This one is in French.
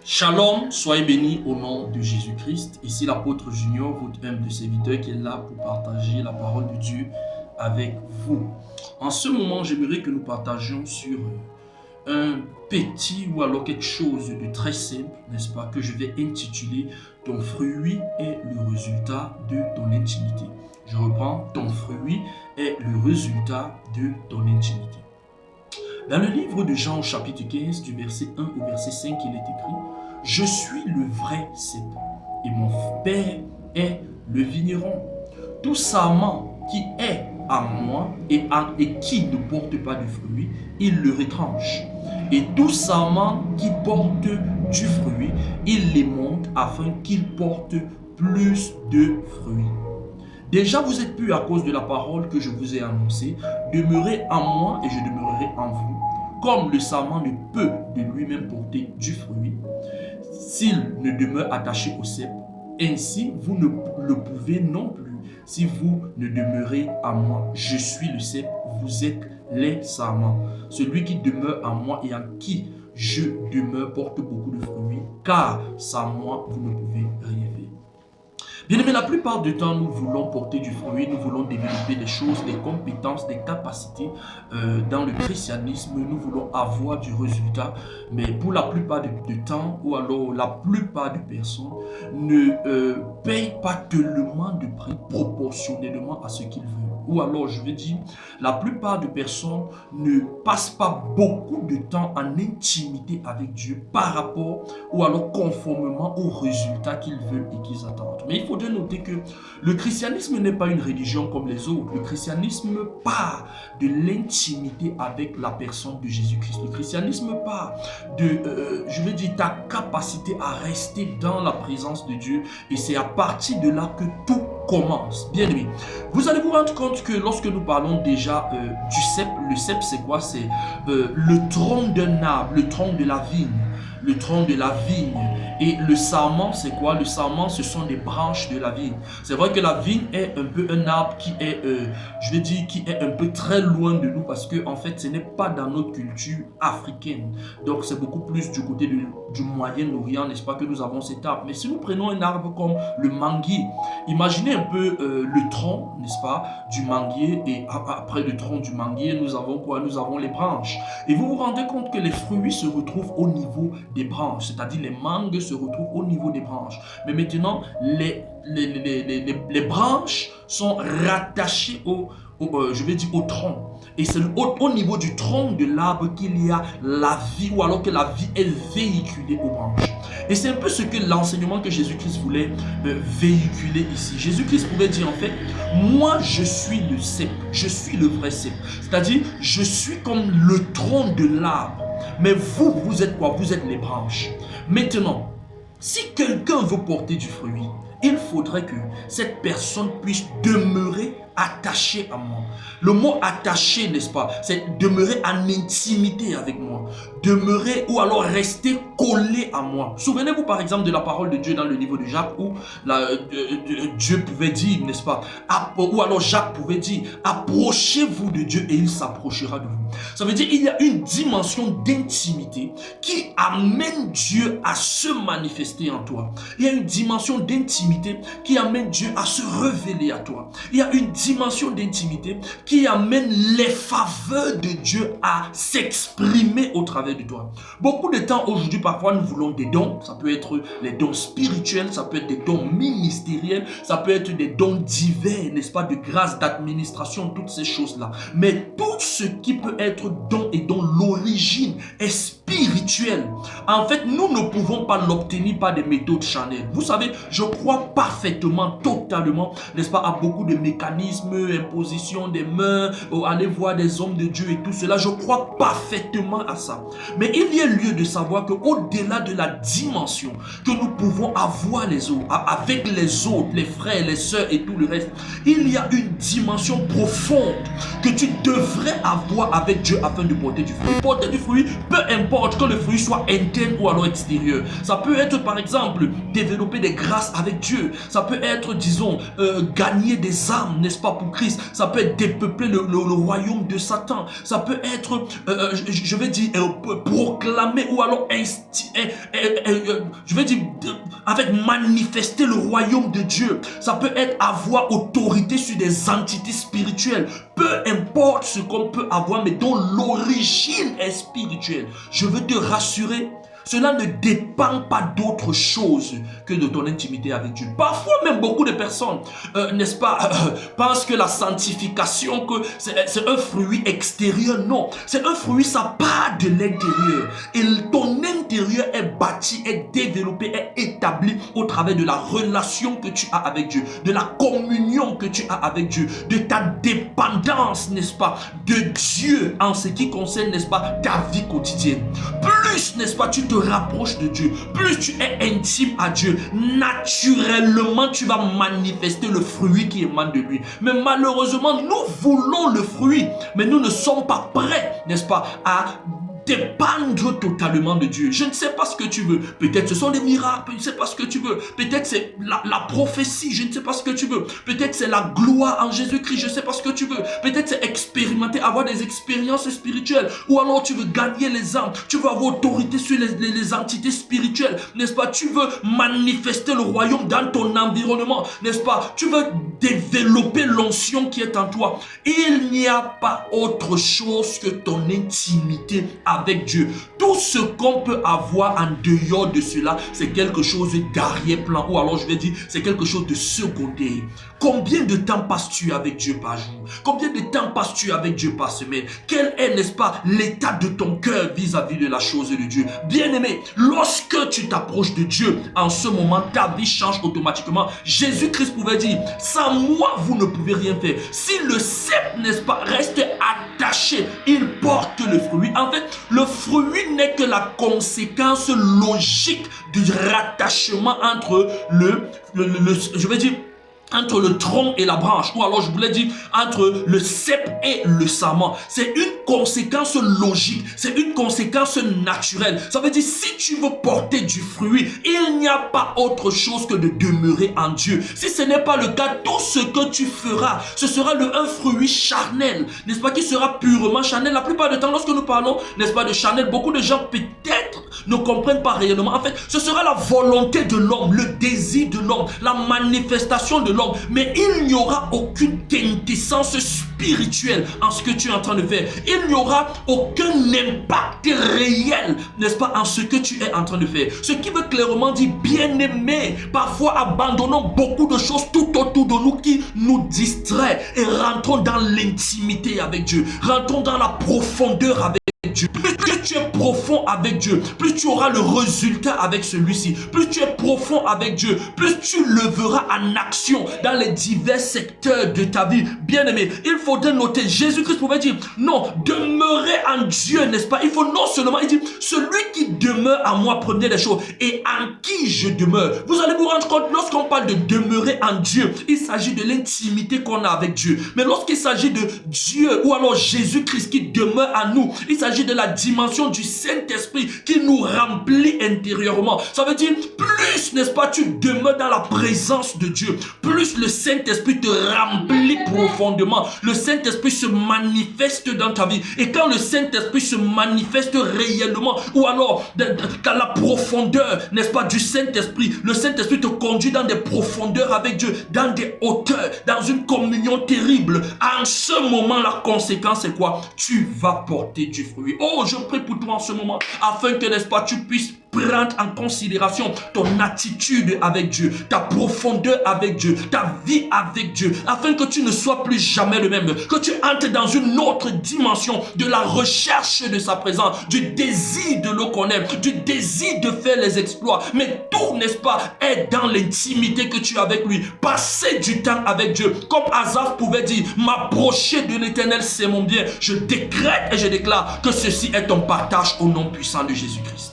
Shalom, soyez bénis au nom de Jésus-Christ. Ici l'apôtre Junior, votre humble serviteur qui est là pour partager la parole de Dieu avec vous. En ce moment, j'aimerais que nous partagions sur un petit ou alors quelque chose de très simple, n'est-ce pas, que je vais intituler « Ton fruit est le résultat de ton intimité ». Je reprends, ton fruit est le résultat de ton intimité. Dans le livre de Jean au chapitre 15, du verset 1 au verset 5, il est écrit « Je suis le vrai cep et mon Père est le vigneron. Tout sarment qui est à moi et qui ne porte pas de fruit, il le retranche. Et tout sarment qui porte du fruit, il les monte afin qu'il porte plus de fruits. » Déjà, vous êtes purs à cause de la parole que je vous ai annoncée. Demeurez en moi et je demeurerai en vous. Comme le sarment ne peut de lui-même porter du fruit, s'il ne demeure attaché au cep, ainsi vous ne le pouvez non plus si vous ne demeurez en moi. Je suis le cep, vous êtes les sarments. Celui qui demeure en moi et en qui je demeure porte beaucoup de fruits, car sans moi vous ne pouvez rien faire. Bien aimé, la plupart du temps, nous voulons porter du fruit, nous voulons développer des choses, des compétences, des capacités dans le christianisme, nous voulons avoir du résultat, mais pour la plupart du temps, ou alors la plupart des personnes ne payent pas tellement de prix proportionnellement à ce qu'ils veulent. Ou alors, je veux dire, la plupart des personnes ne passent pas beaucoup de temps en intimité avec Dieu par rapport ou alors conformément aux résultats qu'ils veulent et qu'ils attendent. Mais il faudrait noter que le christianisme n'est pas une religion comme les autres. Le christianisme part de l'intimité avec la personne de Jésus-Christ. Le christianisme part de, je veux dire, ta capacité à rester dans la présence de Dieu. Et c'est à partir de là que tout commence. Bien aimé, vous allez vous rendre compte que lorsque nous parlons déjà du cep, le cep c'est quoi? C'est le tronc d'un arbre, le tronc de la vigne. Le tronc de la vigne. Et le sarment, c'est quoi? Le sarment, ce sont des branches de la vigne. C'est vrai que la vigne est un peu un arbre qui est, je vais dire, qui est un peu très loin de nous parce que en fait, ce n'est pas dans notre culture africaine. Donc, c'est beaucoup plus du côté du Moyen-Orient, n'est-ce pas, que nous avons cet arbre. Mais si nous prenons un arbre comme le manguier, imaginez un peu le tronc, n'est-ce pas, du manguier. Et après le tronc du manguier, nous avons quoi? Nous avons les branches. Et vous vous rendez compte que les fruits se retrouvent au niveau des branches, c'est-à-dire les mangues se retrouvent au niveau des branches. Mais maintenant, les branches sont rattachées je vais dire au tronc. Et c'est au niveau du tronc de l'arbre qu'il y a la vie, ou alors que la vie est véhiculée aux branches. Et c'est un peu ce que l'enseignement que Jésus-Christ voulait véhiculer ici. Jésus-Christ pouvait dire en fait, moi je suis le cep, je suis le vrai cep. C'est-à-dire, je suis comme le tronc de l'arbre. Mais vous, vous êtes quoi? Vous êtes les branches. Maintenant, si quelqu'un veut porter du fruit, il faudrait que cette personne puisse demeurer attachée à moi. Le mot attaché, n'est-ce pas, c'est demeurer en intimité avec moi. Demeurer ou alors rester collé à moi. Souvenez-vous par exemple de la parole de Dieu dans le livre de Jacques où Dieu pouvait dire, n'est-ce pas, ou alors Jacques pouvait dire, approchez-vous de Dieu et il s'approchera de vous. Ça veut dire qu'il y a une dimension d'intimité qui amène Dieu à se manifester en toi. Il y a une dimension d'intimité qui amène Dieu à se révéler à toi. Il y a une dimension d'intimité qui amène les faveurs de Dieu à s'exprimer au travers de toi. Beaucoup de temps aujourd'hui, parfois nous voulons des dons. Ça peut être les dons spirituels, ça peut être des dons ministériels, ça peut être des dons divers, n'est-ce pas, de grâce, d'administration, toutes ces choses-là. Mais tout ce qui peut être don et dont l'origine est spirituelle, en fait, nous ne pouvons pas l'obtenir par des méthodes charnelles. Vous savez, je crois parfaitement, totalement, n'est-ce pas, à beaucoup de mécanismes, imposition des mains, aller voir des hommes de Dieu et tout cela. Je crois parfaitement à ça. Mais il y a lieu de savoir qu'au-delà de la dimension que nous pouvons avoir avec les autres, les frères, les sœurs et tout le reste, il y a une dimension profonde que tu devrais avoir avec Dieu afin de porter du fruit. Porter du fruit, peu importe importe que le fruit soit interne ou alors extérieur. Ça peut être par exemple développer des grâces avec Dieu. Ça peut être, disons, gagner des âmes, n'est-ce pas, pour Christ. Ça peut être dépeupler le royaume de Satan. Ça peut être, je vais dire, proclamer ou alors je vais dire, avec manifester le royaume de Dieu. Ça peut être avoir autorité sur des entités spirituelles. Peu importe ce qu'on peut avoir, mais dont l'origine est spirituelle. Je veux te rassurer, cela ne dépend pas d'autre chose que de ton intimité avec Dieu. Parfois même beaucoup de personnes, n'est-ce pas, pensent que la sanctification, que c'est un fruit extérieur. Non, c'est un fruit, ça part de l'intérieur. Et ton intérieur est bâti, est développé, est établi au travers de la relation que tu as avec Dieu, de la communion que tu as avec Dieu, de ta dépendance, n'est-ce pas, de Dieu en ce qui concerne, n'est-ce pas, ta vie quotidienne. Plus, n'est-ce pas, tu te rapproches de Dieu, plus tu es intime à Dieu, naturellement tu vas manifester le fruit qui émane de lui. Mais malheureusement, nous voulons le fruit, mais nous ne sommes pas prêts, n'est-ce pas, à dépendre totalement de Dieu. Je ne sais pas ce que tu veux. Peut-être ce sont des miracles, je ne sais pas ce que tu veux. Peut-être c'est la prophétie, je ne sais pas ce que tu veux. Peut-être c'est la gloire en Jésus-Christ, je ne sais pas ce que tu veux. Peut-être c'est expérimenter, avoir des expériences spirituelles. Ou alors tu veux gagner les âmes, tu veux avoir autorité sur les entités spirituelles, n'est-ce pas? Tu veux manifester le royaume dans ton environnement, n'est-ce pas? Tu veux développer l'onction qui est en toi. Il n'y a pas autre chose que ton intimité avec Dieu. Tout ce qu'on peut avoir en dehors de cela, c'est quelque chose d'arrière-plan, ou alors je vais dire, c'est quelque chose de secondaire. Combien de temps passes-tu avec Dieu par jour? Combien de temps passes-tu avec Dieu par semaine? Quel est, n'est-ce pas, l'état de ton cœur vis-à-vis de la chose de Dieu? Bien-aimé, lorsque tu t'approches de Dieu, en ce moment, ta vie change automatiquement. Jésus-Christ pouvait dire, sans moi, vous ne pouvez rien faire. Si le cep, n'est-ce pas, reste attaché, il porte le fruit. En fait, le fruit n'est que la conséquence logique du rattachement entre je vais dire, entre le tronc et la branche, ou alors je voulais dire entre le cep et le sarment. C'est une conséquence logique, c'est une conséquence naturelle. Ça veut dire, si tu veux porter du fruit, il n'y a pas autre chose que de demeurer en Dieu. Si ce n'est pas le cas, tout ce que tu feras, ce sera un fruit charnel, n'est-ce pas, qui sera purement charnel. La plupart du temps, lorsque nous parlons, n'est-ce pas, de charnel, beaucoup de gens peut-être ne comprennent pas réellement. En fait, ce sera la volonté de l'homme, le désir de l'homme, la manifestation de l'homme. Mais il n'y aura aucune quintessence spirituelle en ce que tu es en train de faire. Il n'y aura aucun impact réel, n'est-ce pas, en ce que tu es en train de faire. Ce qui veut clairement dire, bien-aimé, parfois abandonnons beaucoup de choses tout autour de nous qui nous distraient et rentrons dans l'intimité avec Dieu. Rentrons dans la profondeur avec Dieu. Plus tu es profond avec Dieu, plus tu auras le résultat avec celui-ci. Plus tu es profond avec Dieu, plus tu le verras en action dans les divers secteurs de ta vie. Bien-aimé, il faudrait noter, Jésus-Christ pouvait dire, non, demeurez en Dieu, n'est-ce pas? Il faut non seulement, il dit, celui qui demeure en moi, prenez les choses, et en qui je demeure. Vous allez vous rendre compte, lorsqu'on parle de demeurer en Dieu, il s'agit de l'intimité qu'on a avec Dieu. Mais lorsqu'il s'agit de Dieu, ou alors Jésus-Christ qui demeure en nous, il s'agit de la dimension du Saint-Esprit qui nous remplit intérieurement. Ça veut dire, plus, n'est-ce pas, tu demeures dans la présence de Dieu, plus le Saint-Esprit te remplit profondément. Le Saint-Esprit se manifeste dans ta vie. Et quand le Saint-Esprit se manifeste réellement, ou alors dans la profondeur, n'est-ce pas, du Saint-Esprit, le Saint-Esprit te conduit dans des profondeurs avec Dieu, dans des hauteurs, dans une communion terrible. En ce moment, la conséquence c'est quoi? Tu vas porter du fruit. Oh, je prie pour toi en ce moment, afin que, n'est-ce pas, tu puisses prendre en considération ton attitude avec Dieu, ta profondeur avec Dieu, ta vie avec Dieu, afin que tu ne sois plus jamais le même, que tu entres dans une autre dimension de la recherche de sa présence, du désir de le connaître, du désir de faire les exploits. Mais tout, n'est-ce pas, est dans l'intimité que tu as avec lui. Passer du temps avec Dieu. Comme Asaph pouvait dire, m'approcher de l'Éternel, c'est mon bien. Je décrète et je déclare que ceci est ton partage au nom puissant de Jésus-Christ.